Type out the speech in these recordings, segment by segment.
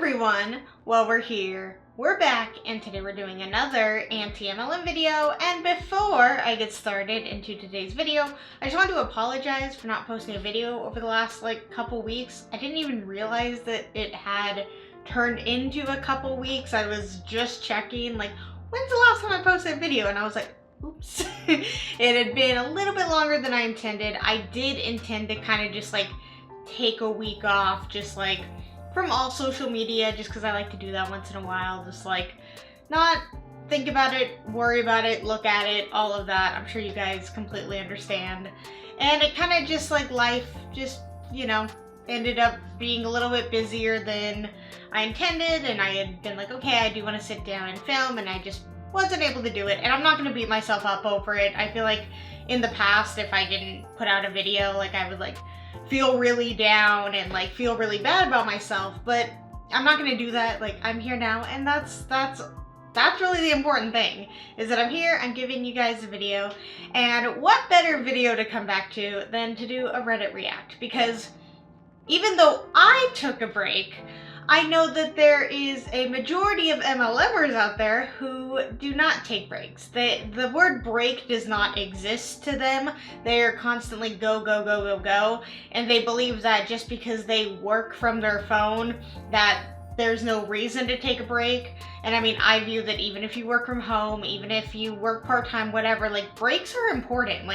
everyone! Well, we're here, we're back, and today we're doing another anti-MLM video. And before I get started into today's video, I just want to apologize for not posting a video over the last couple weeks. I didn't even realize that it had turned into a couple weeks. I was just checking when's the last time I posted a video, and I was like, oops. It had been a little bit longer than I intended. I did intend to kind of just take a week off, just from all social media, just because I like to do that once in a while. Just not think about it, worry about it, look at it, all of that. I'm sure you guys completely understand. And it kind of just life just, ended up being a little bit busier than I intended. And I had been okay, I do want to sit down and film, and I just wasn't able to do it. And I'm not going to beat myself up over it. I feel like in the past, if I didn't put out a video, I would feel really down and feel really bad about myself, but I'm not gonna do that. I'm here now, and that's really the important thing, is that I'm here, I'm giving you guys a video. And what better video to come back to than to do a Reddit react? Because even though I took a break, I know that there is a majority of MLMers out there who do not take breaks. The word break does not exist to them. They are constantly go, go, go, go, go. And they believe that just because they work from their phone, that there's no reason to take a break. And I mean, I view that even if you work from home, even if you work part-time, whatever, breaks are important.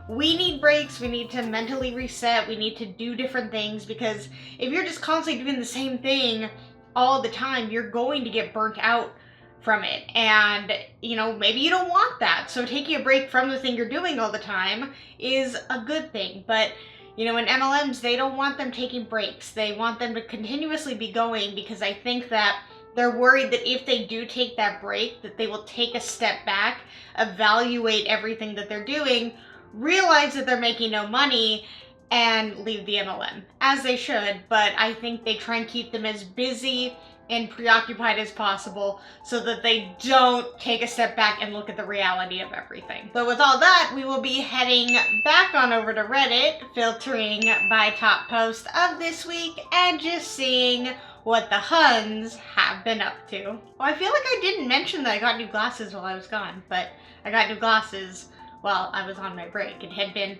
We need breaks, we need to mentally reset, we need to do different things, because if you're just constantly doing the same thing all the time, you're going to get burnt out from it. And, maybe you don't want that. So taking a break from the thing you're doing all the time is a good thing. But, in MLMs, they don't want them taking breaks. They want them to continuously be going, because I think that they're worried that if they do take that break, that they will take a step back, evaluate everything that they're doing, realize that they're making no money, and leave the MLM, as they should. But I think they try and keep them as busy and preoccupied as possible so that they don't take a step back and look at the reality of everything. But with all that, we will be heading back on over to Reddit, filtering by top post of this week, and just seeing what the HUNs have been up to. Well, I feel like I didn't mention that I got new glasses while I was gone, but I got new glasses while I was on my break. It had been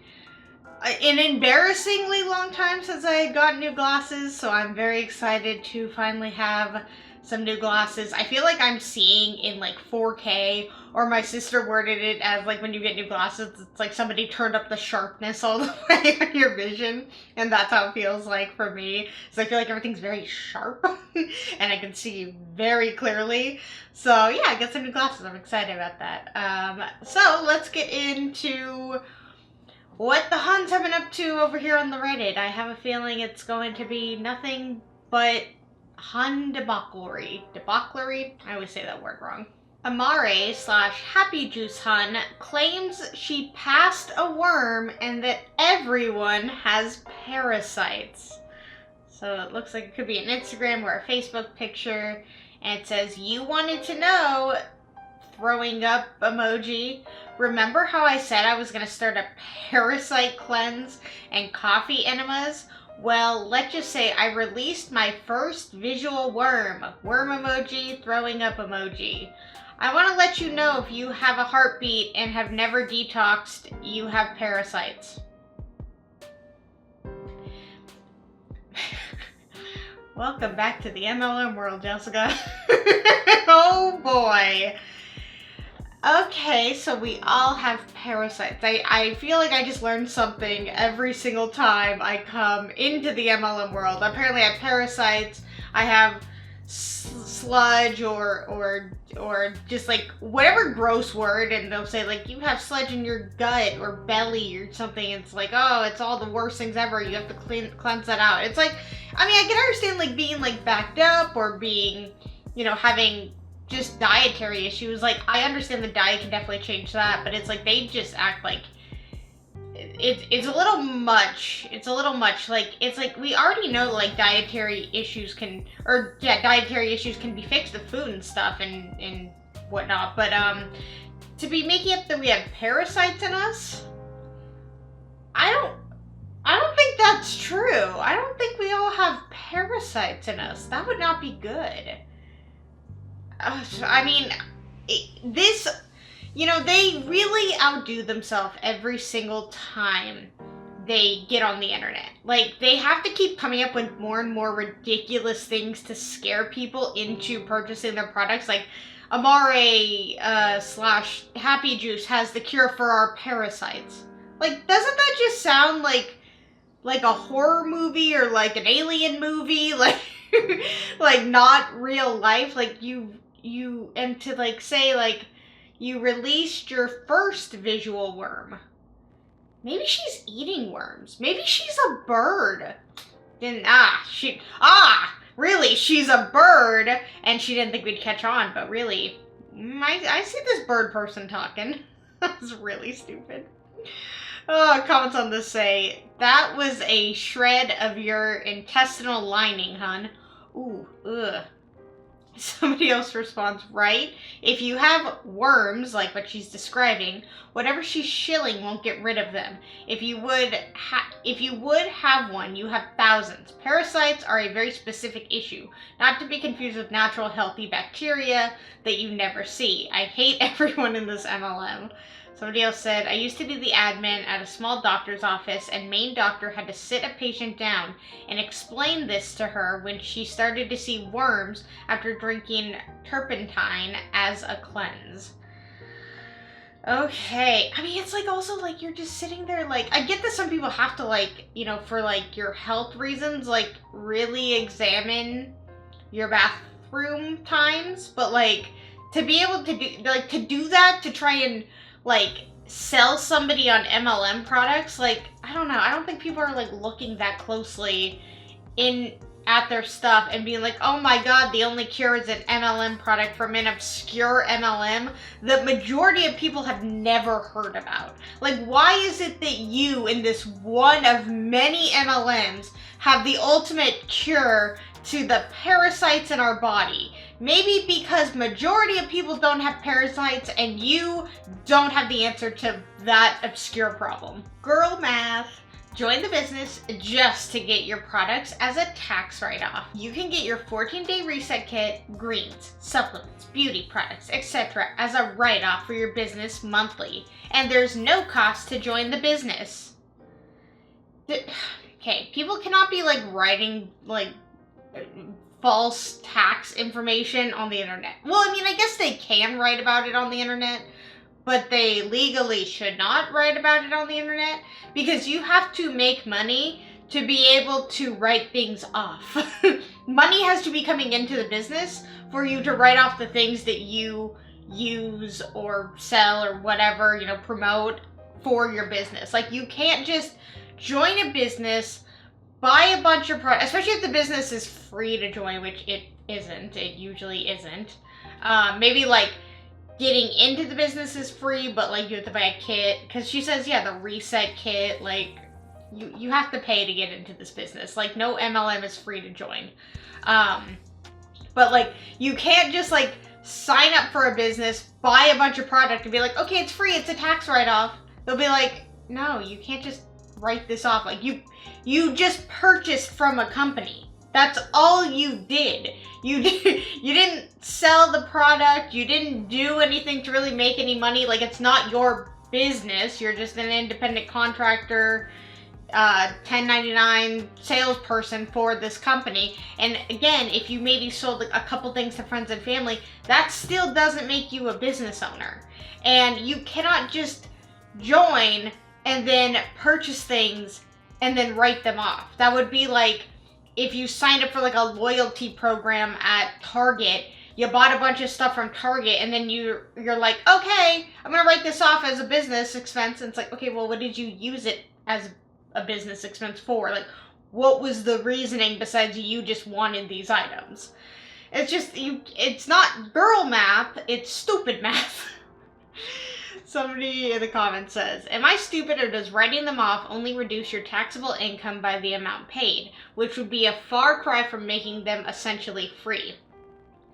an embarrassingly long time since I had gotten new glasses, so I'm very excited to finally have some new glasses. I feel like I'm seeing in 4K, or my sister worded it as when you get new glasses, it's somebody turned up the sharpness all the way on your vision, and that's how it feels for me. So I feel like everything's very sharp and I can see very clearly. So yeah, I got some new glasses. I'm excited about that. So let's get into what the HUNs have been up to over here on the Reddit. I have a feeling it's going to be nothing but HUN debauchery. Debauchery? I always say that word wrong. Amare / Happy Juice HUN claims she passed a worm and that everyone has parasites. So it looks like it could be an Instagram or a Facebook picture, and it says, "You wanted to know," throwing up emoji. "Remember how I said I was going to start a parasite cleanse and coffee enemas? Well, let's just say I released my first visual worm." Worm emoji, throwing up emoji. "I want to let you know, if you have a heartbeat and have never detoxed, you have parasites." Welcome back to the MLM world, Jessica. Oh boy. Okay, so we all have parasites. I feel like I just learned something every single time I come into the MLM world. Apparently I have parasites, I have sludge, or just whatever gross word, and they'll say you have sludge in your gut or belly or something. It's oh, it's all the worst things ever, you have to cleanse that out. It's I mean, I can understand being backed up, or being, having just dietary issues. I understand the diet can definitely change that, but it's they just act it's a little much. It's a little much. We already know dietary issues can be fixed with food and stuff and whatnot, but to be making up that we have parasites in us, I don't think that's true. I don't think we all have parasites in us. That would not be good. I mean, this, you know, they really outdo themselves every single time they get on the internet. Like, they have to keep coming up with more and more ridiculous things to scare people into purchasing their products. Like, Amare slash Happy Juice has the cure for our parasites. Like, doesn't that just sound like a horror movie or like an alien movie? Like, like not real life. Like, and to like say like you released your first visual worm. Maybe she's eating worms. Maybe she's a bird. Really, she's a bird, and she didn't think we'd catch on, but really, I see this bird person talking. That's really stupid. Comments on this say, that was a shred of your intestinal lining, hun. Ooh, ugh. Somebody else responds, right? If you have worms, like what she's describing, whatever she's shilling won't get rid of them. If you would have one, you have thousands. Parasites are a very specific issue, not to be confused with natural healthy bacteria that you never see. I hate everyone in this MLM. Somebody else said, I used to be the admin at a small doctor's office, and main doctor had to sit a patient down and explain this to her when she started to see worms after drinking turpentine as a cleanse. Okay. I mean, it's like also like you're just sitting there like, I get that some people have to like, you know, for like your health reasons, like really examine your bathroom times, but like to be able to do that to try and like sell somebody on MLM products, like I don't know, I don't think people are like looking that closely at their stuff and being like, oh my god, the only cure is an MLM product from an obscure MLM the majority of people have never heard about. Like, why is it that you, in this one of many MLMs, have the ultimate cure to the parasites in our body? Maybe because majority of people don't have parasites and you don't have the answer to that obscure problem. Girl math. Join the business just to get your products as a tax write-off. You can get your 14-day reset kit, greens, supplements, beauty products, etc. as a write-off for your business monthly. And there's no cost to join the business. Okay, people cannot be like writing like false tax information on the internet. Well, I mean, I guess they can write about it on the internet, but they legally should not write about it on the internet because you have to make money to be able to write things off. Money has to be coming into the business for you to write off the things that you use or sell or whatever, you know, promote for your business. Like, you can't just join a business, buy a bunch of products, especially if the business is free to join, which it isn't. It usually isn't. Maybe like getting into the business is free, but like you have to buy a kit. Because she says, yeah, the reset kit, like you have to pay to get into this business. Like, no MLM is free to join. But like you can't just like sign up for a business, buy a bunch of product and be like, okay, it's free, it's a tax write-off. They'll be like, no, you can't just write this off. Like, you just purchased from a company. That's all you did. You didn't sell the product. You didn't do anything to really make any money. Like, it's not your business. You're just an independent contractor, 1099 salesperson for this company. And again, if you maybe sold a couple things to friends and family, that still doesn't make you a business owner. And you cannot just join and then purchase things and then write them off. That would be like if you signed up for like a loyalty program at Target, you bought a bunch of stuff from Target, and then you're like, okay, I'm gonna write this off as a business expense. And it's like, okay, well, what did you use it as a business expense for? Like, what was the reasoning besides you just wanted these items? It's just, it's not girl math, it's stupid math. Somebody in the comments says, am I stupid, or does writing them off only reduce your taxable income by the amount paid, which would be a far cry from making them essentially free?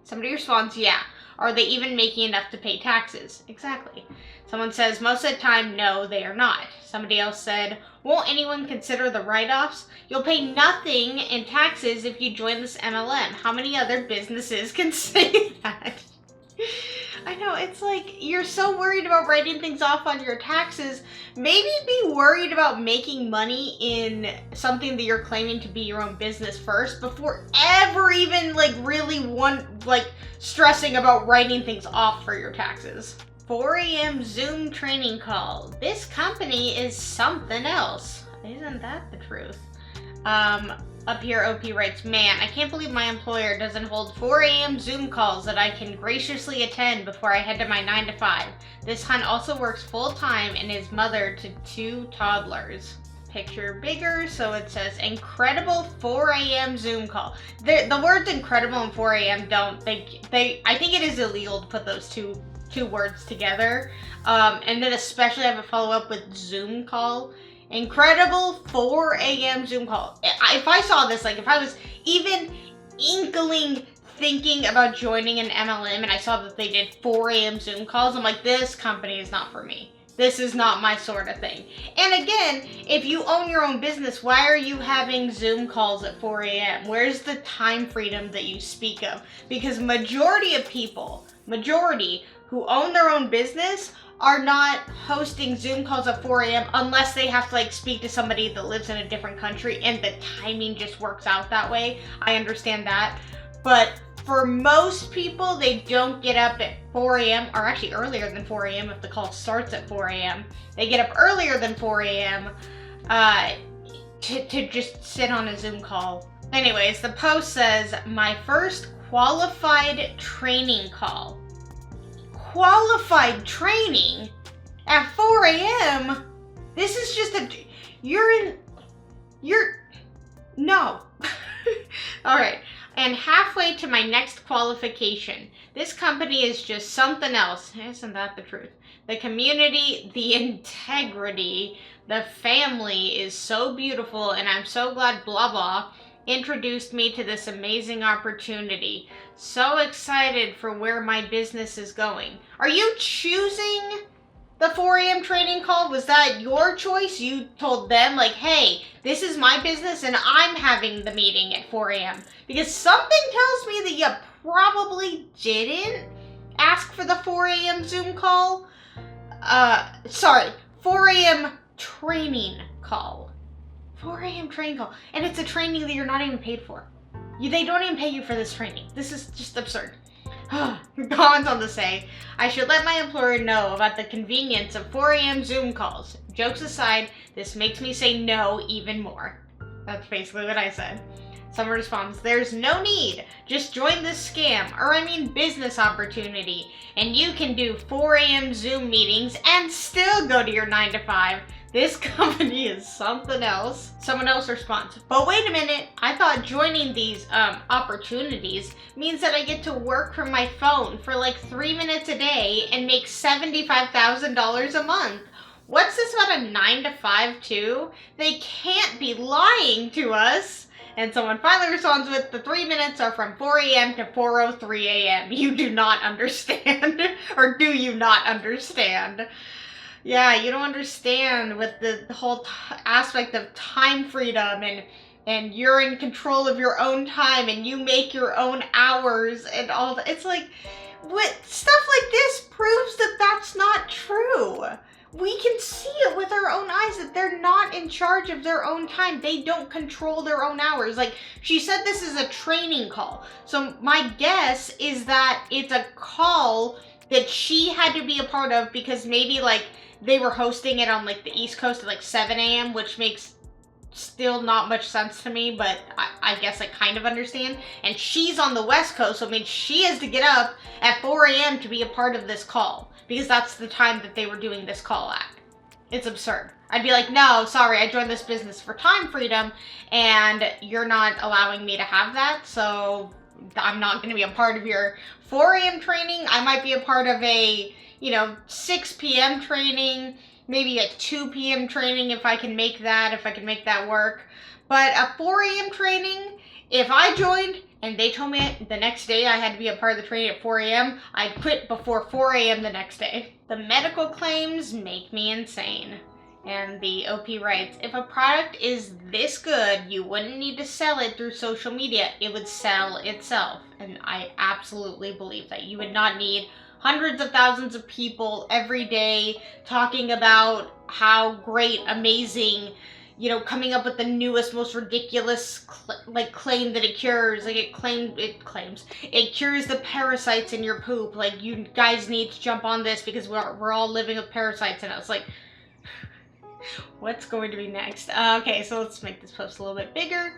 Somebody responds, yeah. Are they even making enough to pay taxes? Exactly. Someone says, most of the time, no, they are not. Somebody else said, won't anyone consider the write-offs? You'll pay nothing in taxes if you join this MLM. How many other businesses can say that? I know, it's like, you're so worried about writing things off on your taxes. Maybe be worried about making money in something that you're claiming to be your own business first before ever even really stressing about writing things off for your taxes. 4 a.m. Zoom training call. This company is something else. Isn't that the truth? Up here, OP writes, man, I can't believe my employer doesn't hold 4 a.m. Zoom calls that I can graciously attend before I head to my 9 to 5. This HUN also works full-time and is mother to 2 toddlers. Picture bigger, so it says, incredible 4 a.m. Zoom call. The words incredible and 4 a.m. don't, I think it is illegal to put those two words together. And then especially have a follow-up with Zoom call. Incredible 4 a.m. Zoom call. If I saw this, if I was even inkling thinking about joining an MLM and I saw that they did 4 a.m. Zoom calls, I'm like, this company is not for me. This is not my sort of thing. And again, if you own your own business, why are you having Zoom calls at 4 a.m.? Where's the time freedom that you speak of? Because majority of people, who own their own business are not hosting Zoom calls at 4 a.m. unless they have to speak to somebody that lives in a different country and the timing just works out that way. I understand that. But for most people, they don't get up at 4 a.m. or actually earlier than 4 a.m. if the call starts at 4 a.m. They get up earlier than 4 a.m. To just sit on a Zoom call. Anyways, the post says, my first qualified training call. Qualified training at 4 a.m. This is just no. All right. And halfway to my next qualification. This company is just something else. Isn't that the truth? The community, the integrity, the family is so beautiful, and I'm so glad blah blah introduced me to this amazing opportunity. So excited for where my business is going. Are you choosing the 4 a.m. training call? Was that your choice? You told them hey, this is my business and I'm having the meeting at 4 a.m. Because something tells me that you probably didn't ask for the 4 a.m. Zoom call. 4 a.m. training call. 4 a.m. training call. And it's a training that you're not even paid for. They don't even pay you for this training. This is just absurd. Comments on the say, I should let my employer know about the convenience of 4 a.m. Zoom calls. Jokes aside, this makes me say no even more. That's basically what I said. Someone responds, there's no need. Just join this scam, or business opportunity, and you can do 4 a.m. Zoom meetings and still go to your 9 to 5. This company is something else. Someone else responds, but wait a minute, I thought joining these opportunities means that I get to work from my phone for 3 minutes a day and make $75,000 a month. What's this about a 9 to 5 too? They can't be lying to us. And someone finally responds with, the 3 minutes are from 4 a.m. to 4:03 a.m. You do not understand. Or do you not understand? Yeah, you don't understand with the whole aspect of time freedom and you're in control of your own time and you make your own hours and all that. It's what stuff like this proves that that's not true. We can see it with our own eyes that they're not in charge of their own time. They don't control their own hours. She said this is a training call. So my guess is that it's a call that she had to be a part of because maybe they were hosting it on the East Coast at 7 a.m., which makes still not much sense to me, but I guess I kind of understand. And she's on the West Coast, so it means she has to get up at 4 a.m. to be a part of this call because that's the time that they were doing this call at. It's absurd. I'd be like, no, sorry, I joined this business for time freedom and you're not allowing me to have that, so I'm not going to be a part of your 4 a.m. training. I might be a part of a 6 p.m. training, maybe a 2 p.m. training if I can make that work. But a 4 a.m. training, if I joined and they told me the next day I had to be a part of the training at 4 a.m., I'd quit before 4 a.m. the next day. The medical claims make me insane. And the OP writes, if a product is this good, you wouldn't need to sell it through social media. It would sell itself. And I absolutely believe that. You would not need hundreds of thousands of people every day talking about how great, amazing, you know, coming up with the newest, most ridiculous claim that it cures. Like it cures the parasites in your poop. Like, you guys need to jump on this because we're all living with parasites in us. Like, what's going to be next? Okay, so let's make this post a little bit bigger.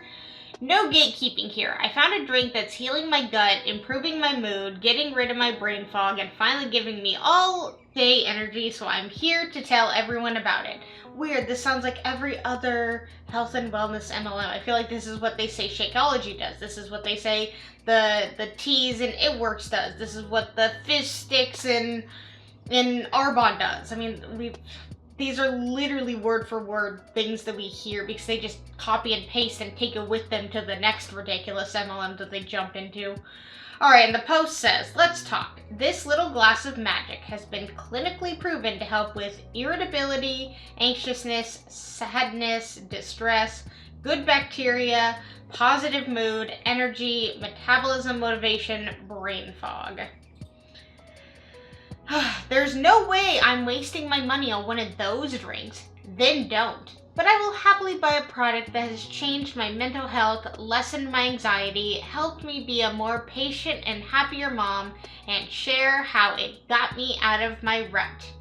No gatekeeping here. I found a drink that's healing my gut, improving my mood, getting rid of my brain fog, and finally giving me all day energy, so I'm here to tell everyone about it. Weird, this sounds like every other health and wellness MLM. I feel like this is what they say Shakeology does. This is what they say the teas and It Works does. This is what the fish sticks in Arbonne does. I mean, these are literally word for word things that we hear because they just copy and paste and take it with them to the next ridiculous MLM that they jump into. Alright, and the post says, let's talk. This little glass of magic has been clinically proven to help with irritability, anxiousness, sadness, distress, good bacteria, positive mood, energy, metabolism, motivation, brain fog. There's no way I'm wasting my money on one of those drinks. Then don't. But I will happily buy a product that has changed my mental health, lessened my anxiety, helped me be a more patient and happier mom, and share how it got me out of my rut.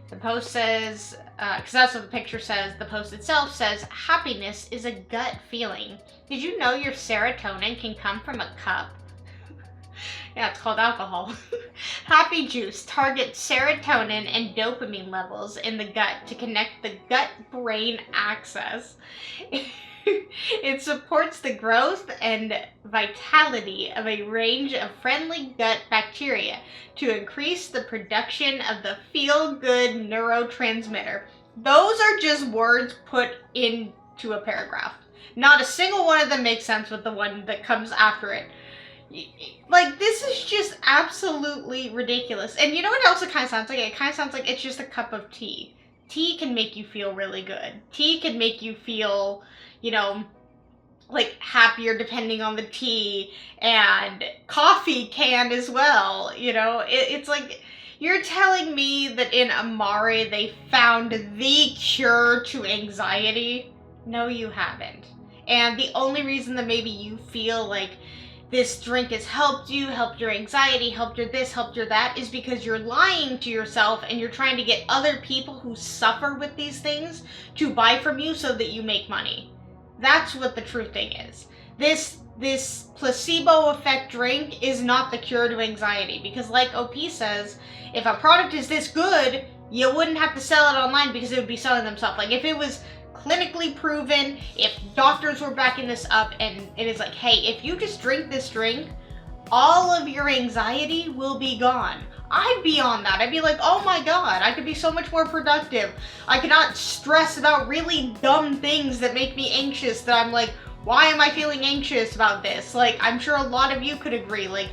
The post says, because that's what the picture says, the post itself says, happiness is a gut feeling. Did you know your serotonin can come from a cup? Yeah, it's called alcohol. Happy Juice targets serotonin and dopamine levels in the gut to connect the gut-brain axis. It supports the growth and vitality of a range of friendly gut bacteria to increase the production of the feel-good neurotransmitter. Those are just words put into a paragraph. Not a single one of them makes sense with the one that comes after it. Like, this is just absolutely ridiculous. And you know what else it kind of sounds like? It kind of sounds like it's just a cup of tea. Tea can make you feel really good. Tea can make you feel, you know, like happier depending on the tea. And coffee can as well, you know. It's like, you're telling me that in Amare they found the cure to anxiety? No, you haven't. And the only reason that maybe you feel like this drink has helped you, helped your anxiety, helped your this, helped your that, is because you're lying to yourself and you're trying to get other people who suffer with these things to buy from you so that you make money. That's what the true thing is. This placebo effect drink is not the cure to anxiety, because like OP says, if a product is this good, you wouldn't have to sell it online because it would be selling themselves. Like, if it was clinically proven, if doctors were backing this up and it is like, hey, if you just drink this drink, all of your anxiety will be gone. I'd be on that. I'd be like, oh my god, I could be so much more productive. I cannot stress about really dumb things that make me anxious, that I'm like, why am I feeling anxious about this? Like, I'm sure a lot of you could agree. Like,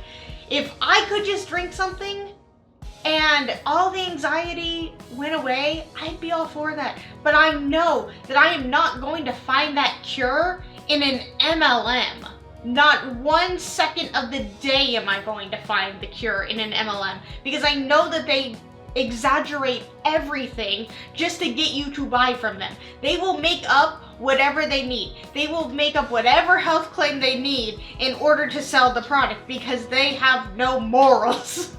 if I could just drink something and all the anxiety went away, I'd be all for that. But I know that I am not going to find that cure in an MLM. Not 1 second of the day am I going to find the cure in an MLM, because I know that they exaggerate everything just to get you to buy from them. They will make up whatever they need. They will make up whatever health claim they need in order to sell the product, because they have no morals.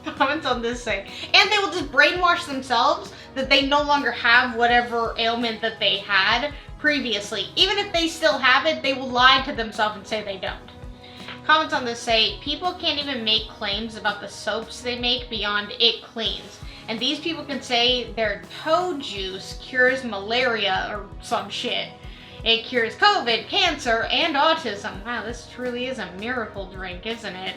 Comments on this say, and they will just brainwash themselves that they no longer have whatever ailment that they had previously. Even if they still have it, they will lie to themselves and say they don't. Comments on this say, people can't even make claims about the soaps they make beyond it cleans. And these people can say their toe juice cures malaria or some shit. It cures COVID, cancer, and autism. Wow, this truly is a miracle drink, isn't it?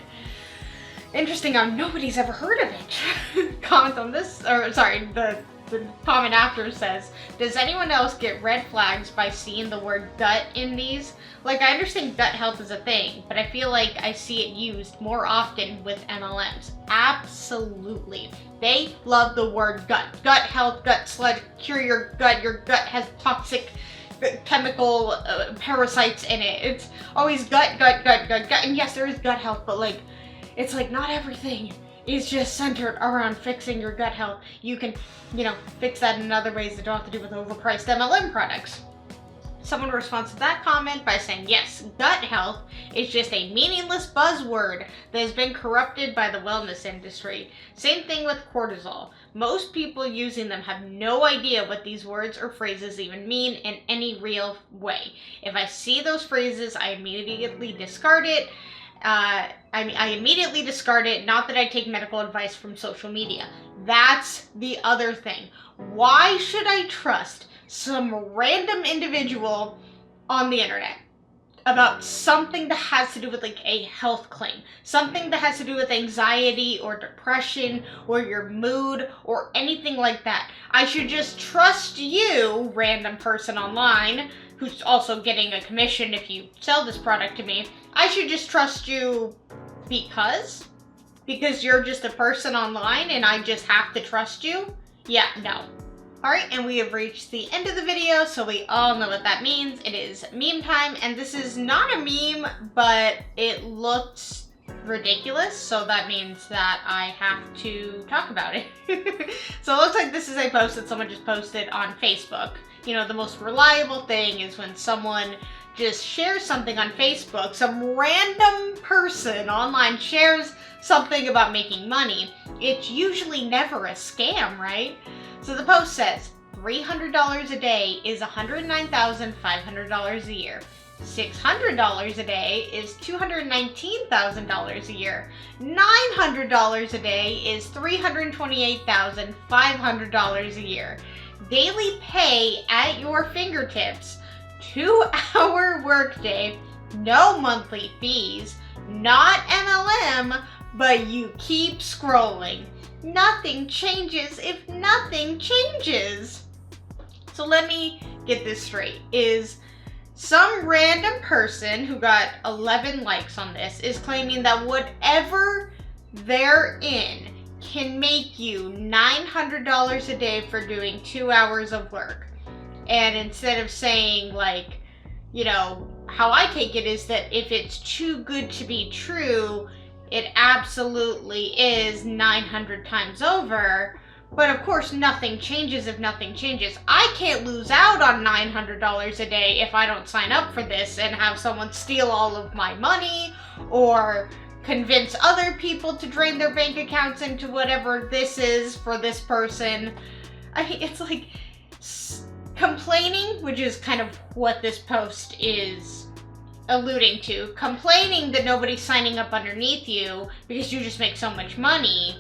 Interesting how nobody's ever heard of it. Comment on this, or sorry, the the comment after says, does anyone else get red flags by seeing the word gut in these? Like, I understand gut health is a thing, but I feel like I see it used more often with MLMs. Absolutely. They love the word gut. Gut health, gut sludge, cure your gut has toxic chemical parasites in it. It's always gut. And yes, there is gut health, but like, it's like not everything is just centered around fixing your gut health. You can, fix that in other ways that don't have to do with overpriced MLM products. Someone responds to that comment by saying, yes, gut health is just a meaningless buzzword that has been corrupted by the wellness industry. Same thing with cortisol. Most people using them have no idea what these words or phrases even mean in any real way. If I see those phrases, I immediately discard it. I immediately discard it, not that I take medical advice from social media. That's the other thing. Why should I trust some random individual on the internet about something that has to do with like a health claim, something that has to do with anxiety or depression or your mood or anything like that? I should just trust you, random person online, who's also getting a commission if you sell this product to me. I should just trust you because you're just a person online and I just have to trust you? Yeah, no. Alright, and we have reached the end of the video, so we all know what that means. It is meme time, and this is not a meme, but it looks ridiculous, so that means that I have to talk about it. So it looks like this is a post that someone just posted on Facebook. The most reliable thing is when someone just shares something on Facebook, some random person online shares something about making money. It's usually never a scam, right? So the post says, $300 a day is $109,500 a year. $600 a day is $219,000 a year. $900 a day is $328,500 a year. Daily pay at your fingertips, 2-hour workday, no monthly fees, not MLM, but you keep scrolling. Nothing changes if nothing changes. So let me get this straight. Is some random person who got 11 likes on this is claiming that whatever they're in can make you $900 a day for doing 2 hours of work. And instead of saying like, how I take it is that if it's too good to be true, it absolutely is 900 times over. But of course, nothing changes if nothing changes. I can't lose out on $900 a day if I don't sign up for this and have someone steal all of my money or convince other people to drain their bank accounts into whatever this is for this person. It's like complaining, which is kind of what this post is alluding to, complaining that nobody's signing up underneath you because you just make so much money.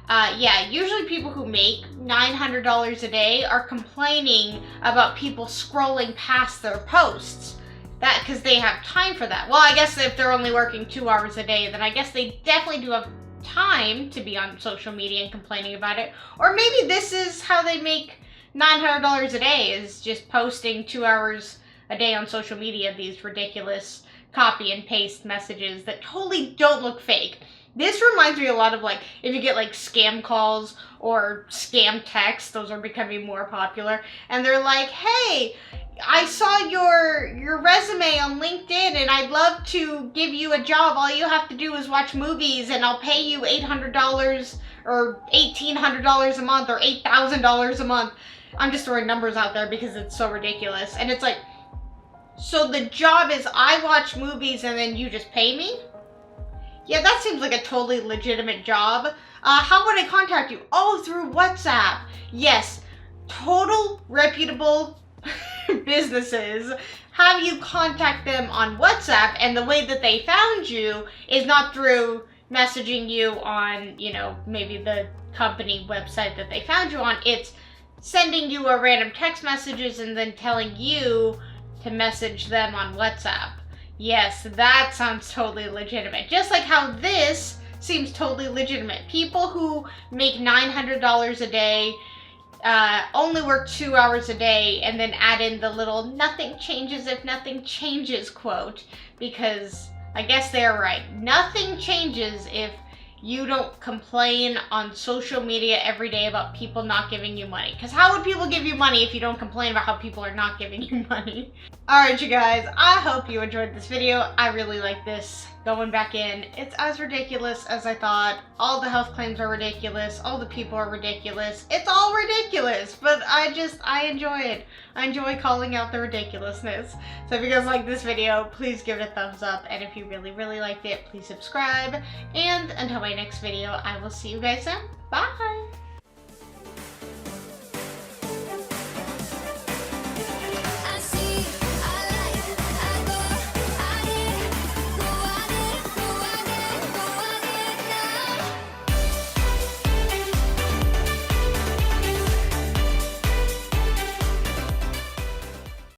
Yeah, usually people who make $900 a day are complaining about people scrolling past their posts. That because they have time for that. Well, I guess if they're only working 2 hours a day, then I guess they definitely do have time to be on social media and complaining about it. Or maybe this is how they make $900 a day, is just posting 2 hours a day on social media, these ridiculous copy and paste messages that totally don't look fake. This reminds me a lot of like, if you get like scam calls or scam texts, those are becoming more popular, and they're like, hey, I saw your resume on LinkedIn and I'd love to give you a job. All you have to do is watch movies and I'll pay you $800 or $1,800 a month or $8,000 a month. I'm just throwing numbers out there because it's so ridiculous. And it's like, so the job is I watch movies and then you just pay me? Yeah, that seems like a totally legitimate job. How would I contact you? Oh, through WhatsApp. Yes, total reputable businesses have you contact them on WhatsApp, and the way that they found you is not through messaging you on, maybe the company website that they found you on. It's sending you a random text messages and then telling you to message them on WhatsApp. Yes, that sounds totally legitimate. Just like how this seems totally legitimate. People who make $900 a day only work 2 hours a day, and then add in the little "nothing changes if nothing changes" quote, because I guess they're right. Nothing changes if you don't complain on social media every day about people not giving you money. Because how would people give you money if you don't complain about how people are not giving you money? Alright, you guys, I hope you enjoyed this video. I really like this. Going back in, it's as ridiculous as I thought. All the health claims are ridiculous. All the people are ridiculous. It's all ridiculous, but I enjoy it. I enjoy calling out the ridiculousness. So if you guys like this video, please give it a thumbs up. And if you really, really liked it, please subscribe. And until my next video, I will see you guys soon. Bye!